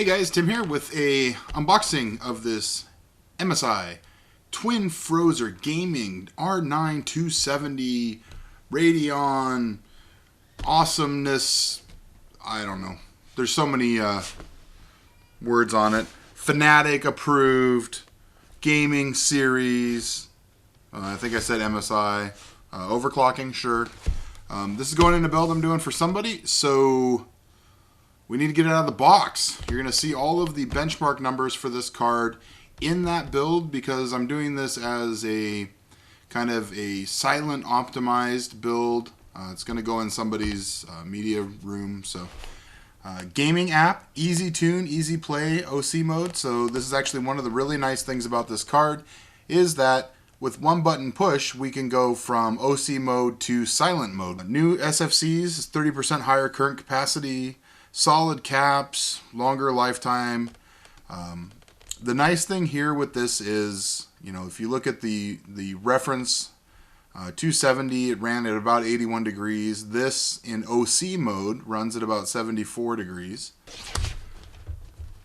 guys, Tim here with a unboxing of this MSI Twin Frozer Gaming R9 270 Radeon awesomeness. I don't know. There's so many words on it. Fanatic approved gaming series. I think I said MSI. Overclocking, sure. This is going in a build I'm doing for somebody, so we need to get it out of the box. You're going to see all of the benchmark numbers for this card in that build because I'm doing this as a kind of a silent optimized build. It's going to go in somebody's media room. So gaming app, easy tune, easy play, OC mode. So this is actually one of the really nice things about this card is that with one button push, we can go from OC mode to silent mode. New SFCs, 30% higher current capacity, solid caps, longer lifetime. The nice thing here with this is, you know, if you look at the reference 270, it ran at about 81 degrees. This in OC mode runs at about 74 degrees.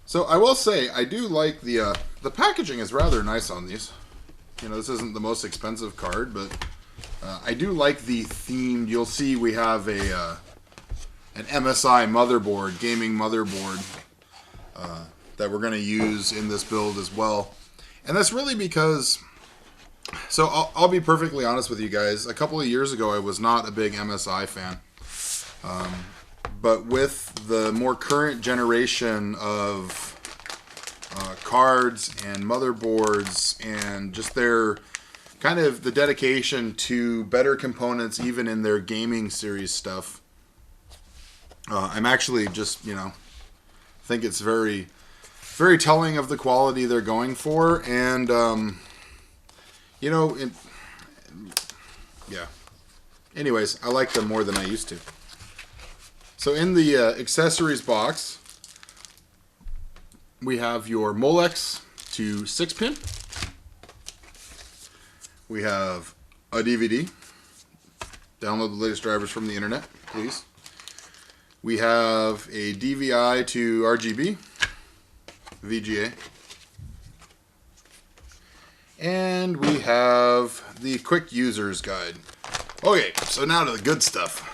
So I will say I do like the packaging is rather nice on these. You know, this isn't the most expensive card, but I do like the themed. You'll see we have an MSI motherboard, gaming motherboard, that we're going to use in this build as well. And that's really because, so I'll be perfectly honest with you guys, a couple of years ago I was not a big MSI fan. But with the more current generation of cards and motherboards and just their kind of the dedication to better components even in their gaming series stuff, I'm actually just, you know, think it's very, very telling of the quality they're going for. And, you know, yeah. Anyways, I like them more than I used to. So in the accessories box, we have your Molex to 6-pin. We have a DVD. Download the latest drivers from the internet, please. We have a DVI to RGB, VGA. And we have the quick user's guide. Okay, so now to the good stuff.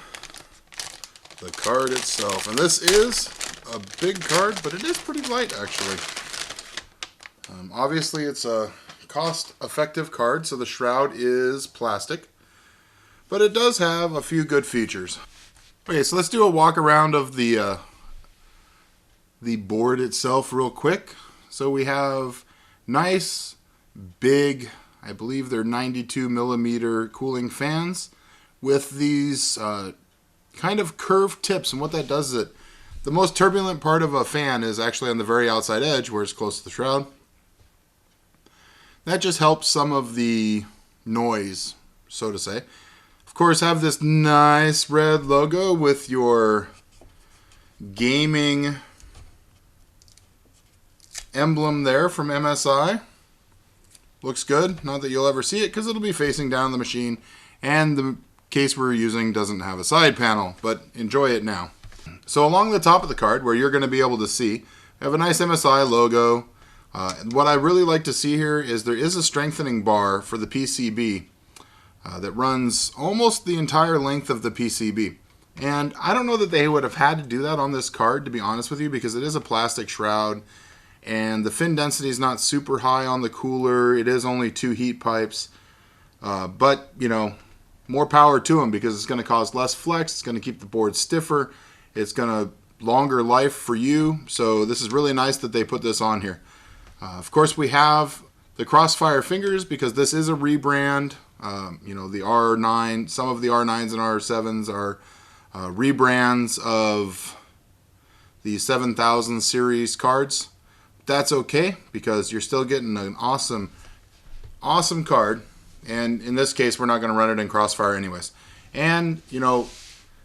The card itself. And this is a big card, but it is pretty light actually. Obviously it's a cost-effective card, so the shroud is plastic. But it does have a few good features. Okay, so let's do a walk around of the board itself real quick. So we have nice, big, I believe they're 92 millimeter cooling fans with these kind of curved tips. And what that does is the most turbulent part of a fan is actually on the very outside edge where it's close to the shroud. That just helps some of the noise, so to say. Of course, have this nice red logo with your gaming emblem there from MSI. Looks good. Not that you'll ever see it because it'll be facing down the machine, and the case we're using doesn't have a side panel, but enjoy it now. So along the top of the card, where you're going to be able to see, I have a nice MSI logo. And what I really like to see here is there is a strengthening bar for the PCB. That runs almost the entire length of the PCB. And I don't know that they would have had to do that on this card, to be honest with you, because it is a plastic shroud and the fin density is not super high on the cooler. It is only 2 heat pipes. But, you know, more power to them because it's going to cause less flex. It's going to keep the board stiffer. It's going to longer life for you. So this is really nice that they put this on here. Of course, we have the Crossfire fingers because this is a rebrand. You know, the R9, some of the R9s and R7s are rebrands of the 7000 series cards. That's okay because you're still getting an awesome, awesome card. And in this case, we're not going to run it in Crossfire anyways. And, you know,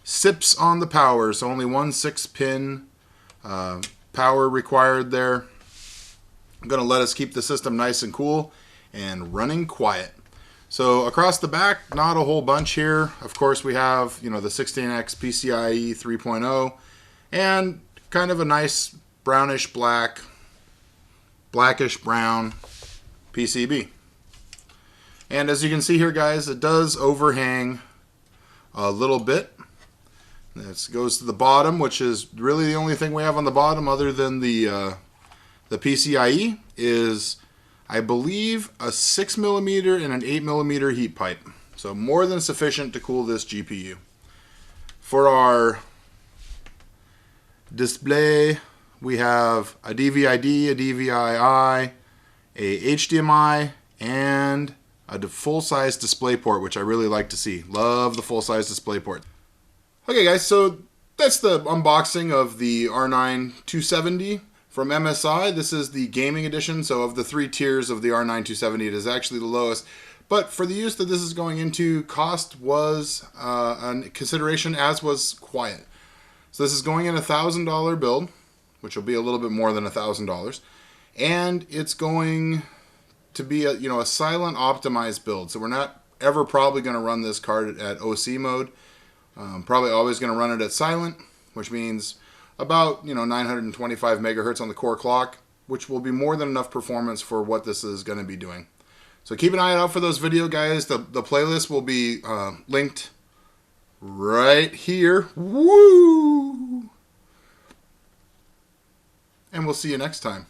sips on the power. So only one 6-pin power required there. I'm going to let us keep the system nice and cool and running quiet. So across the back, not a whole bunch here. Of course, we have, you know, the 16X PCIe 3.0 and kind of a nice brownish black, blackish brown PCB. And as you can see here, guys, it does overhang a little bit. This goes to the bottom, which is really the only thing we have on the bottom other than the PCIe is, I believe, a 6mm and an 8mm heat pipe. So more than sufficient to cool this GPU. For our display, we have a DVI-D, a DVI-I, a HDMI, and a full-size DisplayPort, which I really like to see. Love the full-size DisplayPort. Okay, guys, so that's the unboxing of the R9 270 from MSI. This is the gaming edition, so of the 3 tiers of the R9 270, it is actually the lowest. But for the use that this is going into, cost was a consideration, as was quiet. So this is going in a $1,000 build, which will be a little bit more than $1,000, and it's going to be a silent optimized build. So we're not ever probably going to run this card at OC mode. Probably always going to run it at silent, which means about 925 megahertz on the core clock, which will be more than enough performance for what this is going to be doing. So keep an eye out for those videos, guys. The playlist will be linked right here. Woo! And we'll see you next time.